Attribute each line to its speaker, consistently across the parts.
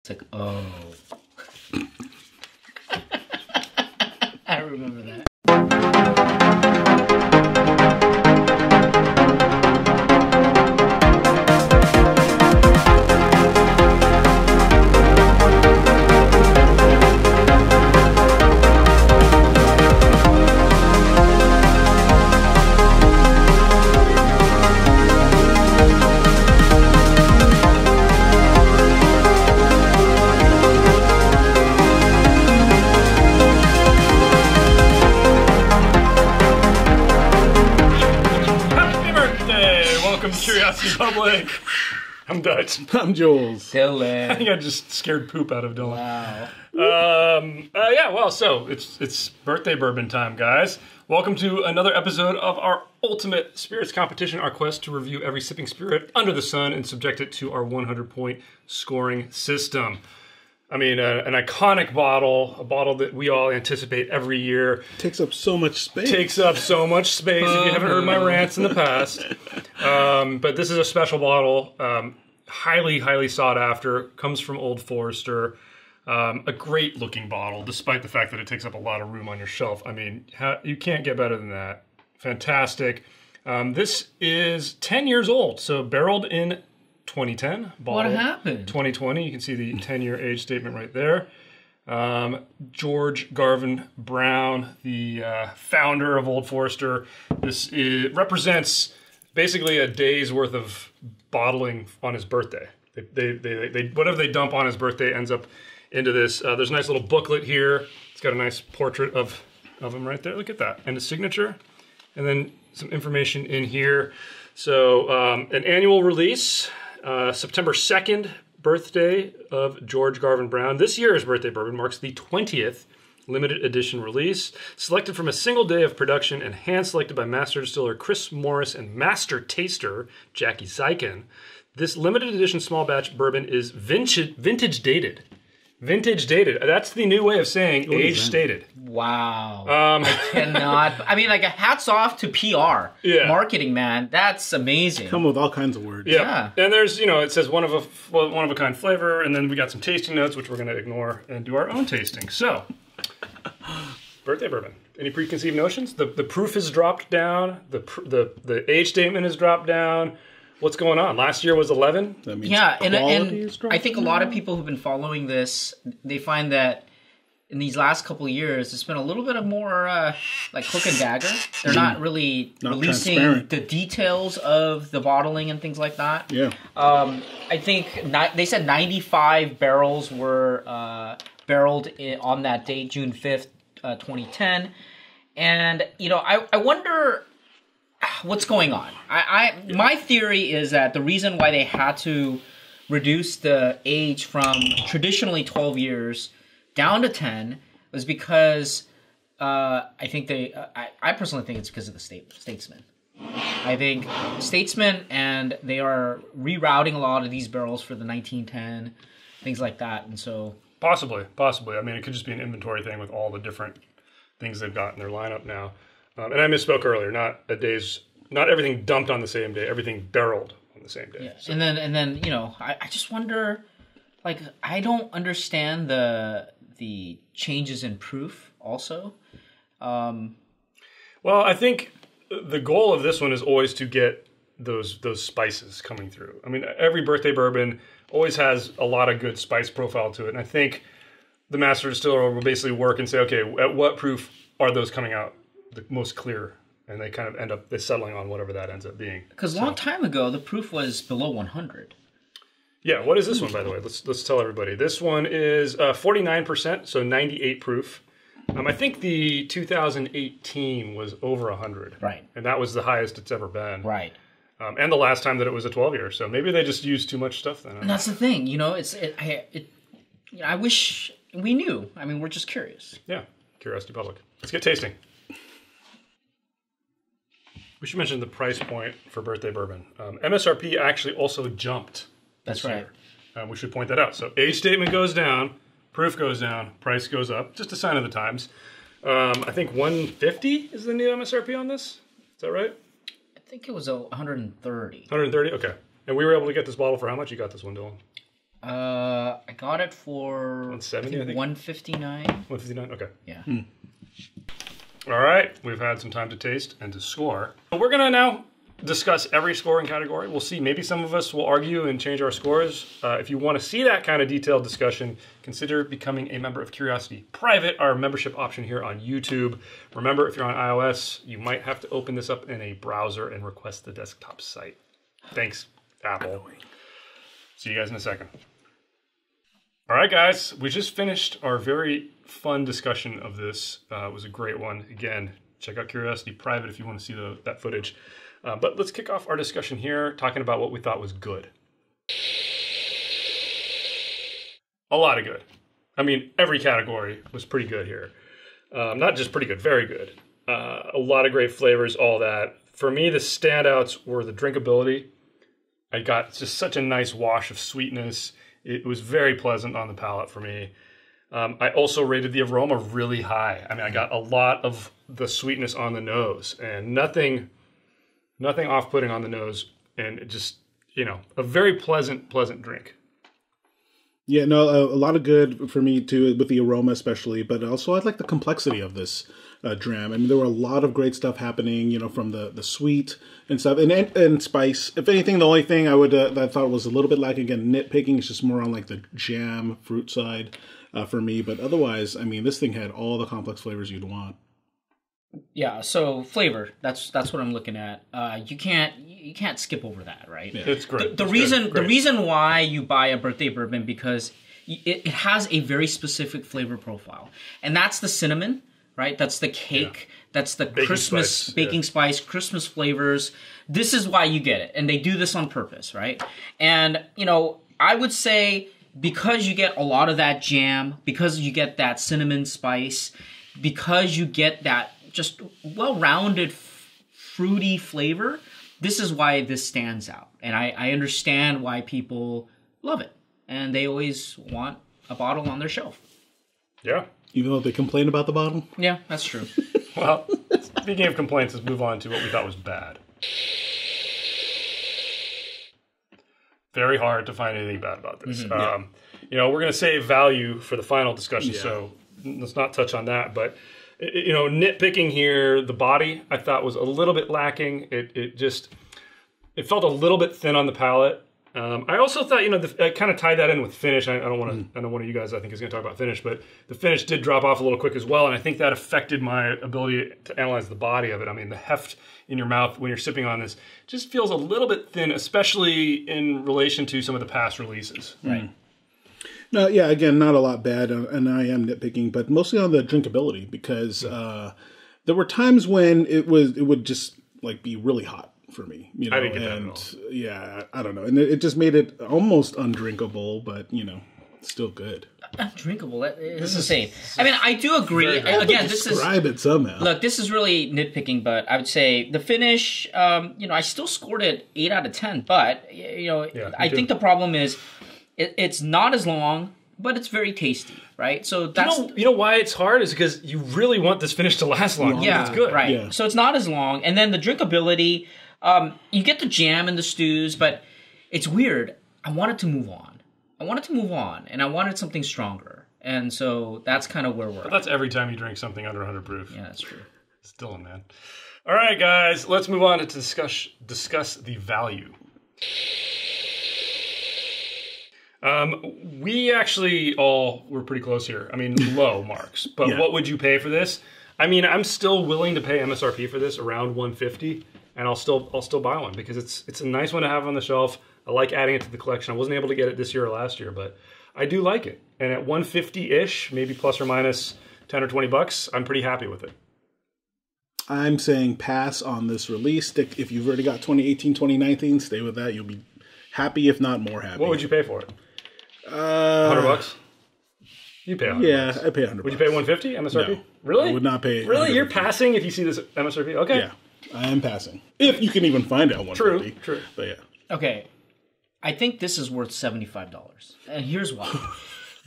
Speaker 1: It's like, oh. I remember that.
Speaker 2: Public. I'm Dutch.
Speaker 3: I'm Jules.
Speaker 1: Dylan.
Speaker 2: I think I just scared poop out of Dylan.
Speaker 1: Wow.
Speaker 2: Yeah, well, so it's birthday bourbon time, guys. Welcome to another episode of our ultimate spirits competition, our quest to review every sipping spirit under the sun and subject it to our 100-point scoring system. I mean, an iconic bottle, a bottle that we all anticipate every year.
Speaker 3: Takes up so much space.
Speaker 2: Takes up so much space, if you haven't heard my rants in the past. But this is a special bottle, highly, highly sought after, comes from Old Forester. A great looking bottle, despite the fact that it takes up a lot of room on your shelf. I mean, you can't get better than that. Fantastic. This is 10 years old, so barreled in 2010.
Speaker 1: What happened?
Speaker 2: 2020. You can see the 10-year age statement right there. George Garvin Brown, the founder of Old Forester. This represents basically a day's worth of bottling on his birthday. They whatever they dump on his birthday ends up into this. There's a nice little booklet here. It's got a nice portrait of him right there. Look at that. And a signature. And then some information in here. So an annual release. September 2nd, birthday of George Garvin Brown. This year's Birthday Bourbon marks the 20th limited edition release, selected from a single day of production and hand-selected by master distiller Chris Morris and master taster Jackie Zykin. This limited edition small batch bourbon is vintage dated. Vintage dated. That's the new way of saying age stated.
Speaker 1: Wow. I cannot. I mean, like, hats off to PR.
Speaker 2: Yeah.
Speaker 1: Marketing, man. That's amazing.
Speaker 3: Come with all kinds of words.
Speaker 2: Yeah. And there's, it says one of a kind flavor, and then we got some tasting notes, which we're going to ignore and do our own tasting. So, birthday bourbon. Any preconceived notions? The proof has dropped down. The age statement has dropped down. What's going on? Last year was 11?
Speaker 3: That means
Speaker 1: and I think a lot of people who've been following this, they find that in these last couple of years, it's been a little bit of more like cloak and dagger. They're not really releasing the details of the bottling and things like that.
Speaker 3: Yeah.
Speaker 1: I think they said 95 barrels were barreled on that date, June 5th, 2010. And, I wonder what's going on. My theory is that the reason why they had to reduce the age from traditionally 12 years down to 10 was because I personally think it's because of the Statesman. I think Statesman, and they are rerouting a lot of these barrels for the 1910, things like that, and so
Speaker 2: possibly. I mean, it could just be an inventory thing with all the different things they've got in their lineup now. And I misspoke earlier. Not everything dumped on the same day. Everything barreled on the same day.
Speaker 1: Yeah. So. And then I just wonder, like, I don't understand the changes in proof. Also,
Speaker 2: well, I think the goal of this one is always to get those spices coming through. I mean, every birthday bourbon always has a lot of good spice profile to it, and I think the master distiller will basically work and say, okay, at what proof are those coming out the most clear? And they kind of end up settling on whatever that ends up being.
Speaker 1: Because a long time ago, the proof was below 100.
Speaker 2: Yeah, what is this one, by the way? Let's tell everybody. This one is 49%, so 98 proof. I think the 2018 was over 100.
Speaker 1: Right.
Speaker 2: And that was the highest it's ever been.
Speaker 1: Right.
Speaker 2: And the last time that it was a 12-year. So maybe they just used too much stuff then.
Speaker 1: And that's the thing. I wish we knew. I mean, we're just curious.
Speaker 2: Yeah, curiosity public. Let's get tasting. We should mention the price point for birthday bourbon. MSRP actually also jumped.
Speaker 1: That's right.
Speaker 2: We should point that out. So age statement goes down, proof goes down, price goes up. Just a sign of the times. I think $150 is the new MSRP on this. Is that right?
Speaker 1: I think it was 130.
Speaker 2: 130? Okay. And we were able to get this bottle for how much? You got this one, Dylan?
Speaker 1: I got it for
Speaker 2: 170, I think.
Speaker 1: 159.
Speaker 2: 159. Okay.
Speaker 1: Yeah.
Speaker 2: All right, we've had some time to taste and to score. We're gonna now discuss every scoring category. We'll see, maybe some of us will argue and change our scores. If you want to see that kind of detailed discussion, consider becoming a member of Curiosity Private, our membership option here on YouTube. Remember, if you're on iOS, you might have to open this up in a browser and request the desktop site. Thanks, Apple. See you guys in a second. All right, guys, we just finished our very fun discussion of this. It was a great one. Again, check out Curiosity Private if you want to see that footage. But let's kick off our discussion here, talking about what we thought was good. A lot of good. I mean, every category was pretty good here. Not just pretty good, very good. A lot of great flavors, all that. For me, the standouts were the drinkability. I got just such a nice wash of sweetness. It was very pleasant on the palate for me. I also rated the aroma really high. I mean, I got a lot of the sweetness on the nose and nothing off-putting on the nose, and it just, a very pleasant drink.
Speaker 3: Yeah, no, a lot of good for me too, with the aroma especially, but also I like the complexity of this dram. I mean, there were a lot of great stuff happening, from the sweet and stuff, and spice. If anything, the only thing that I thought was a little bit lacking, again, nitpicking, is just more on like the jam fruit side for me. But otherwise, I mean, this thing had all the complex flavors you'd want.
Speaker 1: Yeah, so flavor, that's what I'm looking at. You can't skip over that, right?
Speaker 3: Yeah.
Speaker 2: It's great.
Speaker 1: The reason why you buy a birthday bourbon, because it has a very specific flavor profile. And that's the cinnamon, right? That's the cake. Yeah. That's the baking spice, Christmas flavors. This is why you get it. And they do this on purpose, right? And, I would say because you get a lot of that jam, because you get that cinnamon spice, because you get that just well-rounded, fruity flavor, this is why this stands out. And I understand why people love it. And they always want a bottle on their shelf.
Speaker 2: Yeah.
Speaker 3: Even though they complain about the bottle?
Speaker 1: Yeah, that's true.
Speaker 2: Well, speaking of complaints, let's move on to what we thought was bad. Very hard to find anything bad about this. Mm-hmm. We're going to save value for the final discussion, so let's not touch on that. But nitpicking here, the body I thought was a little bit lacking. It felt a little bit thin on the palate. I also thought, I kind of tied that in with finish. I know one of you guys I think is going to talk about finish, but the finish did drop off a little quick as well, and I think that affected my ability to analyze the body of it. I mean, the heft in your mouth when you're sipping on this just feels a little bit thin, especially in relation to some of the past releases.
Speaker 1: Right.
Speaker 3: No, yeah, again, not a lot bad, and I am nitpicking, but mostly on the drinkability, because there were times when it would just like be really hot for me,
Speaker 2: I didn't get that at all.
Speaker 3: Yeah, I don't know, and it just made it almost undrinkable, but still good.
Speaker 1: Undrinkable. This is insane. I mean, I do agree. Again,
Speaker 3: describe it somehow.
Speaker 1: Look, this is really nitpicking, but I would say the finish. I still scored it 8 out of 10, but I think the problem is it's not as long, but it's very tasty, right? So that's
Speaker 2: you know why it's hard is because you really want this finish to last long.
Speaker 1: Yeah,
Speaker 2: it's good,
Speaker 1: right?
Speaker 3: Yeah.
Speaker 1: So it's not as long, and then the drinkability. You get the jam in the stews, but it's weird. I wanted to move on. And I wanted something stronger. And so that's kind of where we're at.
Speaker 2: That's every time you drink something under 100 proof.
Speaker 1: Yeah, that's true.
Speaker 2: Still, man. All right, guys, let's move on to discuss the value. We actually all were pretty close here. I mean, low marks. But What would you pay for this? I mean, I'm still willing to pay MSRP for this, around $150. And I'll still buy one because it's a nice one to have on the shelf. I like adding it to the collection. I wasn't able to get it this year or last year, but I do like it. And at $150-ish, maybe plus or minus 10 or 20 bucks, I'm pretty happy with it.
Speaker 3: I'm saying pass on this release. If you've already got 2018, 2019, stay with that. You'll be happy, if not more happy.
Speaker 2: What would you pay for it? 100 bucks? You pay 100
Speaker 3: Yeah,
Speaker 2: bucks.
Speaker 3: I pay 100
Speaker 2: Would you pay 150 MSRP?
Speaker 3: No.
Speaker 2: Really?
Speaker 3: I would not pay.
Speaker 2: Really? You're passing if you see this MSRP? Okay.
Speaker 3: Yeah, I am passing. If you can even find out 150.
Speaker 2: True.
Speaker 3: But yeah.
Speaker 1: Okay. I think this is worth $75. And here's why.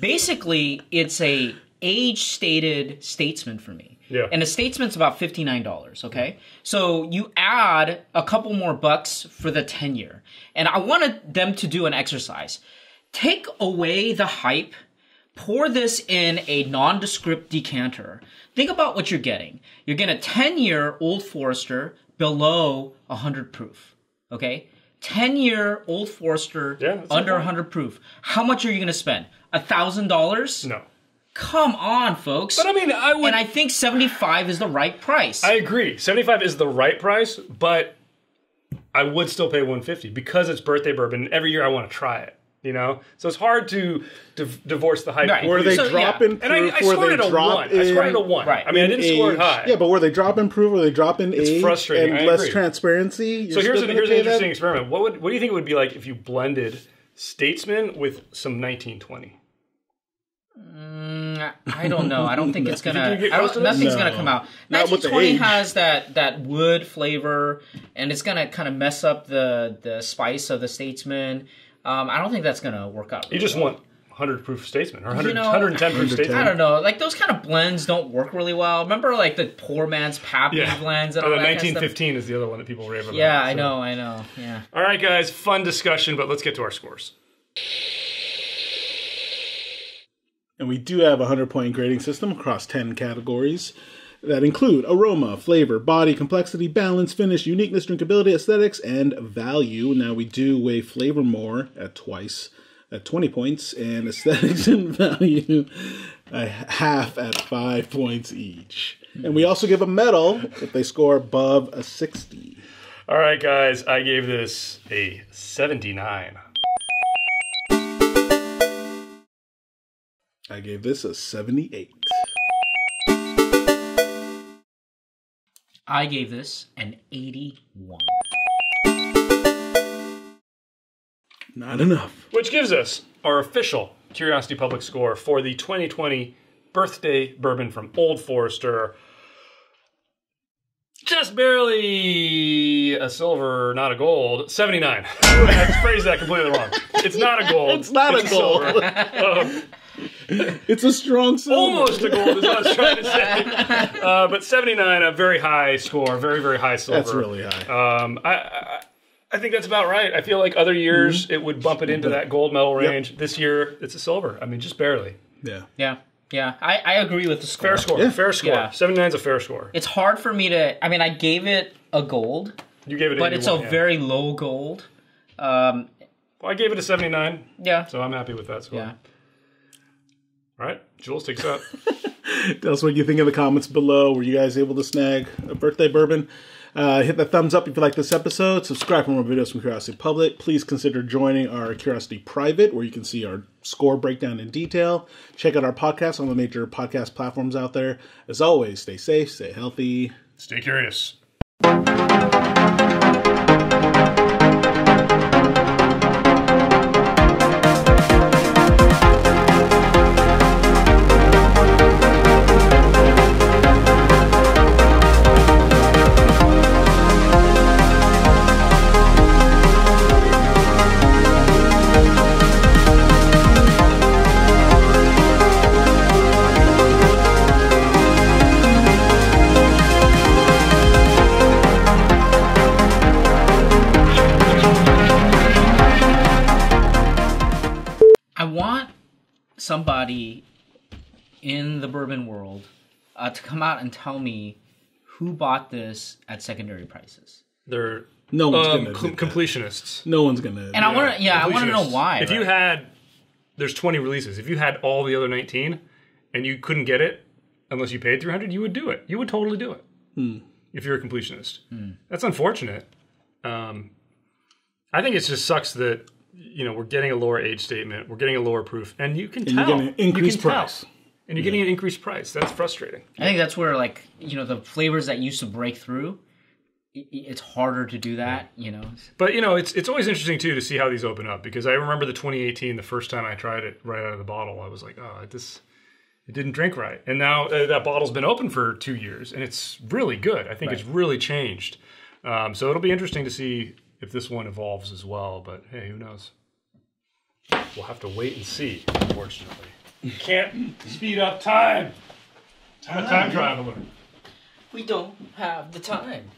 Speaker 1: Basically, it's a age-stated statesman for me.
Speaker 2: Yeah.
Speaker 1: And a statesman's about $59, okay? So you add a couple more bucks for the 10-year. And I wanted them to do an exercise. take away the hype. Pour this in a nondescript decanter. Think about what you're getting. You're getting a 10-year Old Forester below 100 proof. Okay? 10-year Old Forester under 100 proof. How much are you going to spend? $1,000?
Speaker 2: No.
Speaker 1: Come on, folks.
Speaker 2: But I mean,
Speaker 1: And I think 75 is the right price.
Speaker 2: I agree. 75 is the right price, but I would still pay 150 because it's birthday bourbon. Every year I want to try it. You know, so it's hard to divorce the hype.
Speaker 1: Right.
Speaker 3: Were they dropping proof?
Speaker 2: And I scored it a 1. I scored it a 1.
Speaker 1: Right.
Speaker 2: I mean, I didn't score it high.
Speaker 3: Yeah, but were they dropping proof? Were they dropping age?
Speaker 2: It's frustrating.
Speaker 3: And less transparency?
Speaker 2: So here's an interesting experiment. What do you think it would be like if you blended Statesman with some 1920?
Speaker 1: I don't know. I don't think it's gonna. Nothing's gonna come out. 1920 has that wood flavor, and it's gonna kind of mess up the spice of the Statesman. I don't think that's gonna work out.
Speaker 2: You just want 100 proof Statesman or 110 proof Statesman.
Speaker 1: I don't know. Like those kind of blends don't work really well. Remember, like the poor man's Pappy blends. And all
Speaker 2: the
Speaker 1: that
Speaker 2: 1915 is the other one that people rave about.
Speaker 1: Yeah, I know. Yeah.
Speaker 2: All right, guys. Fun discussion, but let's get to our scores.
Speaker 3: And we do have a 100-point grading system across 10 categories that include aroma, flavor, body, complexity, balance, finish, uniqueness, drinkability, aesthetics, and value. Now, we do weigh flavor more at 20 points, and aesthetics and value a half at 5 points each. And we also give a medal if they score above a 60.
Speaker 2: All right, guys. I gave this a 79.
Speaker 3: I gave this a 78.
Speaker 1: I gave this an 81.
Speaker 3: Not enough.
Speaker 2: Which gives us our official Curiosity Public score for the 2020 Birthday Bourbon from Old Forester. Just barely a silver, not a gold. 79. I phrased that completely wrong. It's not a gold.
Speaker 3: It's not a gold. It's a strong silver.
Speaker 2: Almost a gold is what I was trying to say. But 79, a very high score. Very, very high silver.
Speaker 3: That's really high.
Speaker 2: I think that's about right. I feel like other years it would bump it into that gold medal range. Yep. This year, it's a silver. I mean, just barely.
Speaker 3: Yeah.
Speaker 1: Yeah. I agree with the score.
Speaker 2: Fair score.
Speaker 3: Yeah.
Speaker 2: Fair score.
Speaker 1: Yeah.
Speaker 2: 79 is a fair score.
Speaker 1: It's hard for me to... I mean, I gave it a gold.
Speaker 2: You gave it
Speaker 1: but it's a very low gold.
Speaker 2: Well, I gave it a 79.
Speaker 1: Yeah.
Speaker 2: So I'm happy with that score.
Speaker 1: Yeah.
Speaker 2: All right. Jules, take us out.
Speaker 3: Tell us what you think in the comments below. Were you guys able to snag a birthday bourbon? Hit the thumbs up if you like this episode. Subscribe for more videos from Curiosity Public. Please consider joining our Curiosity Private, where you can see our score breakdown in detail. Check out our podcast on the major podcast platforms out there. As always, stay safe, stay healthy.
Speaker 2: Stay curious.
Speaker 1: Somebody in the bourbon world to come out and tell me who bought this at secondary prices.
Speaker 2: They're
Speaker 3: no one's gonna
Speaker 2: completionists.
Speaker 3: No one's gonna.
Speaker 1: And I want to know why.
Speaker 2: If you had, there's 20 releases. If you had all the other 19 and you couldn't get it unless you paid $300, you would do it. You would totally do it. If you're a completionist. That's unfortunate. I think it just sucks that. You know, we're getting a lower age statement, we're getting a lower proof, and you can tell.
Speaker 3: You're getting an increased price.
Speaker 2: And you're getting an increased price. That's frustrating.
Speaker 1: I think that's where, like, you know, the flavors that used to break through, it's harder to do that, you know.
Speaker 2: But, you know, it's always interesting, too, to see how these open up, because I remember the 2018, the first time I tried it right out of the bottle, I was like, oh, it didn't drink right. And now that bottle's been open for 2 years, and it's really good. I think it's really changed. So it'll be interesting to see if this one evolves as well, but hey, who knows? We'll have to wait and see, unfortunately. You can't speed up time. I'm a time traveler.
Speaker 1: We don't have the time.